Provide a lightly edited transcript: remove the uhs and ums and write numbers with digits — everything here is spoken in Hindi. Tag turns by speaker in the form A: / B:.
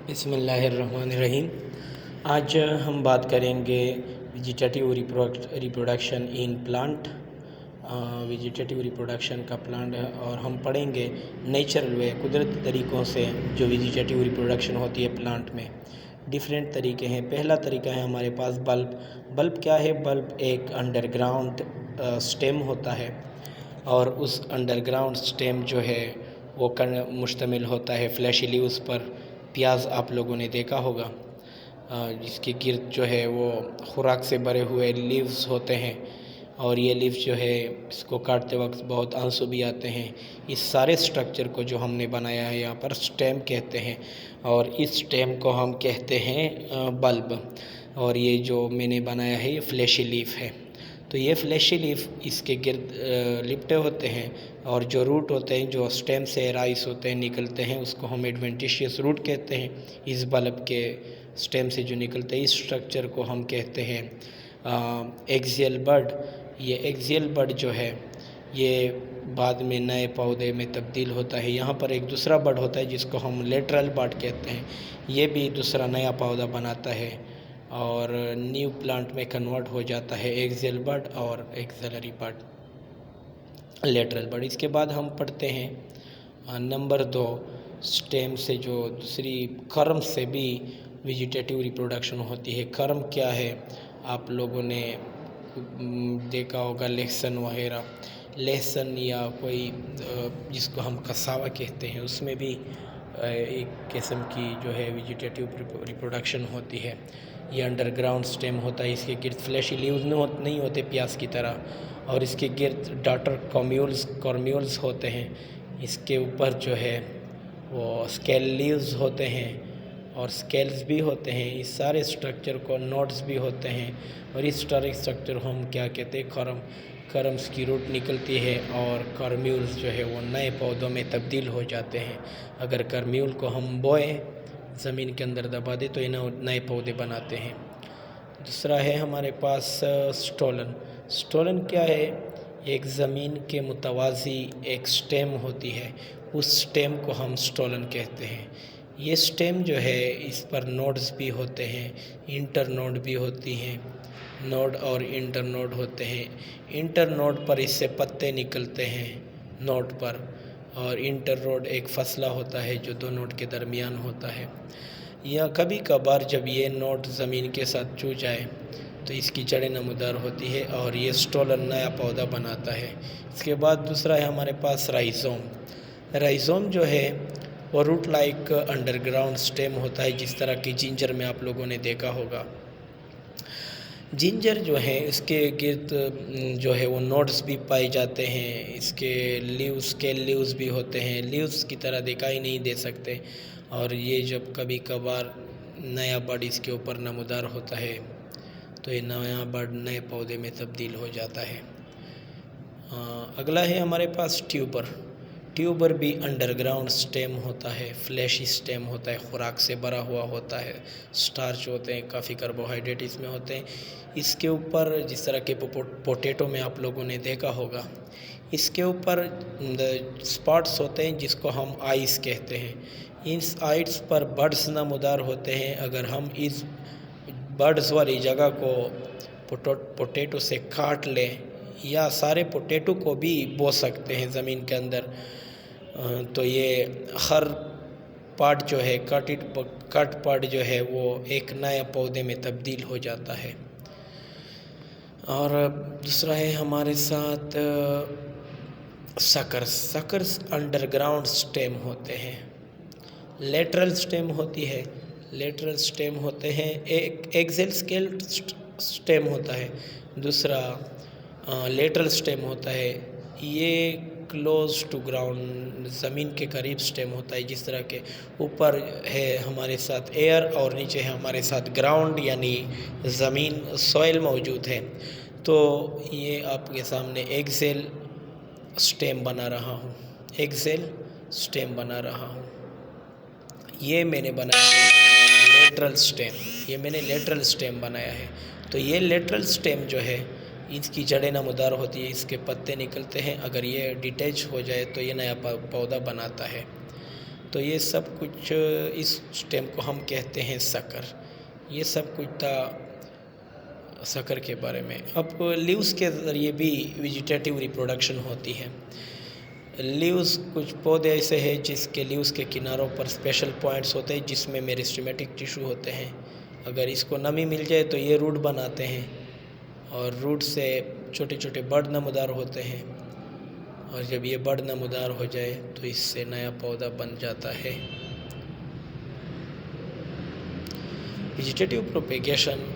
A: बिस्मिल्लाहिर्रहमानिर्रहीम। आज हम बात करेंगे vegetative reproduction in plant. Vegetative reproduction का प्लांट है और हम पढ़ेंगे नेचुरल वे, कुदरती तरीक़ों से जो वेजिटेटिव रिप्रोडक्शन होती है प्लांट में। डिफरेंट तरीके हैं। पहला तरीका है हमारे पास बल्ब। बल्ब क्या है? बल्ब एक अंडरग्राउंड स्टेम होता है और उस अंडरग्राउंड स्टेम जो है वो मुश्तमिल होता है फ्लैशी लीव्स पर। प्याज आप लोगों ने देखा होगा, जिसके गिर्द जो है वो खुराक से भरे हुए लीव्स होते हैं और ये लीव्स जो है इसको काटते वक्त बहुत आंसू भी आते हैं। इस सारे स्ट्रक्चर को जो हमने बनाया है यहाँ पर स्टेम कहते हैं और इस स्टेम को हम कहते हैं बल्ब। और ये जो मैंने बनाया है ये फ्लैशी लीफ है। तो ये फ्लैशी लीफ इसके गिर्द लिपटे होते हैं और जो रूट होते हैं जो स्टेम से राइस होते हैं निकलते हैं उसको हम एडवेंटिशियस रूट कहते हैं। इस बल्ब के स्टेम से जो निकलते हैं इस स्ट्रक्चर को हम कहते हैं एक्सियल बड। ये एक्सियल बड जो है ये बाद में नए पौधे में तब्दील होता है। यहाँ पर एक दूसरा बड होता है जिसको हम लेटरल बड कहते हैं। ये भी दूसरा नया पौधा बनाता है और न्यू प्लांट में कन्वर्ट हो जाता है एक्सियल बड और एक्सिलरी बड, लेटरल बड। इसके बाद हम पढ़ते हैं नंबर 2, स्टेम से जो दूसरी कर्म से भी वेजिटेटिव रिप्रोडक्शन होती है। कर्म क्या है? आप लोगों ने देखा होगा लहसुन वगैरह, लहसुन या कोई जिसको हम कसावा कहते हैं उसमें भी एक किस्म की जो है वेजिटेटिव रिप्रोडक्शन होती है। ये अंडरग्राउंड स्टेम होता है, इसके गिर्द फ्लैशी लीव्स नहीं होते प्याज की तरह और इसके गिर्द डॉटर कॉर्म्यूल्स होते हैं। इसके ऊपर जो है वो स्केल लीव्स होते हैं और स्केल्स भी होते हैं। इस सारे स्ट्रक्चर को नोड्स भी होते हैं और इस सारे स्ट्रक्चर को हम क्या कहते हैं? कर्म्स की रूट निकलती है और कर्म्यूल्स जो है वो नए पौधों में तब्दील हो जाते हैं। अगर कर्म्यूल को हम बोए ज़मीन के अंदर दबा दे तो ये नए पौधे बनाते हैं। दूसरा है हमारे पास स्टोलन। स्टोलन क्या है? एक ज़मीन के मुतवाज़ी एक स्टेम होती है, उस स्टेम को हम स्टोलन कहते हैं। ये स्टेम जो है इस पर नोड्स भी होते हैं, इंटर नोड भी होती हैं। नोड और इंटर नोड होते हैं। इंटर नोड पर इससे पत्ते निकलते हैं नोड पर और इंटर नोड एक फसला होता है जो दो नोड के दरमियान होता है। या कभी कभार जब ये नोड ज़मीन के साथ छू जाए तो इसकी जड़ें नमूदार होती है और ये स्टोलन नया पौधा बनाता है। इसके बाद दूसरा है हमारे पास राइज़ोम। राइज़ोम जो है वो रूट लाइक अंडरग्राउंड स्टेम होता है, जिस तरह की जिंजर में आप लोगों ने देखा होगा। जिंजर जो है इसके गिर्द जो है वो नोड्स भी पाए जाते हैं। इसके लीव्स के लीव्स भी होते हैं, लीव्स की तरह दिखाई नहीं दे सकते और ये जब कभी कभार नया बड इसके ऊपर नमूदार होता है तो ये नया बड नए पौधे में तब्दील हो जाता है। अगला है हमारे पास ट्यूबर। ट्यूबर भी अंडरग्राउंड स्टेम होता है, फ्लैशी स्टेम होता है, खुराक से भरा हुआ होता है, स्टार्च होते हैं, काफ़ी कार्बोहाइड्रेट इसमें होते हैं। इसके ऊपर जिस तरह के पोटैटो में आप लोगों ने देखा होगा, इसके ऊपर स्पॉट्स होते हैं जिसको हम आइस कहते हैं। इस आइस पर बर्ड्स नमूदार होते हैं। अगर हम इस बर्ड्स वाली जगह को पोटैटो से काट लें या सारे पोटैटो को भी बो सकते हैं ज़मीन के अंदर, तो ये हर पार्ट जो है कट पार्ट जो है वो एक नए पौधे में तब्दील हो जाता है। और दूसरा है हमारे साथ सकर्स अंडरग्राउंड स्टेम होते हैं। लेटरल स्टेम होती है, लेटरल स्टेम होते हैं। एक एक्सियल स्केल स्टेम होता है, दूसरा लेटरल स्टेम होता है। ये क्लोज टू ग्राउंड ज़मीन के करीब स्टेम होता है। जिस तरह के ऊपर है हमारे साथ एयर और नीचे है हमारे साथ ग्राउंड यानी ज़मीन सॉइल मौजूद है। तो ये आपके सामने एक्सियल स्टेम बना रहा हूँ, एक्सियल स्टेम बना रहा हूँ। ये मैंने बनाया है लेटरल स्टेम, ये मैंने लेटरल स्टेम बनाया है। तो ये लेटरल स्टेम जो है इसकी जड़ें नमूदार होती है, इसके पत्ते निकलते हैं। अगर ये डिटैच हो जाए तो ये नया पौधा बनाता है। तो ये सब कुछ इस स्टेम को हम कहते हैं सकर। ये सब कुछ था सकर के बारे में। अब लीव्स के ज़रिए भी वेजिटेटिव रिप्रोडक्शन होती है। लीव्स कुछ पौधे ऐसे हैं जिसके लीव्स के किनारों पर स्पेशल पॉइंट्स होते हैं जिसमें मेरिस्टेमेटिक टिश्यू होते हैं। अगर इसको नमी मिल जाए तो ये रूट बनाते हैं और रूट से छोटे छोटे बड़ नमूदार होते हैं, और जब ये बड़ नमूदार हो जाए तो इससे नया पौधा बन जाता है। Vegetative propagation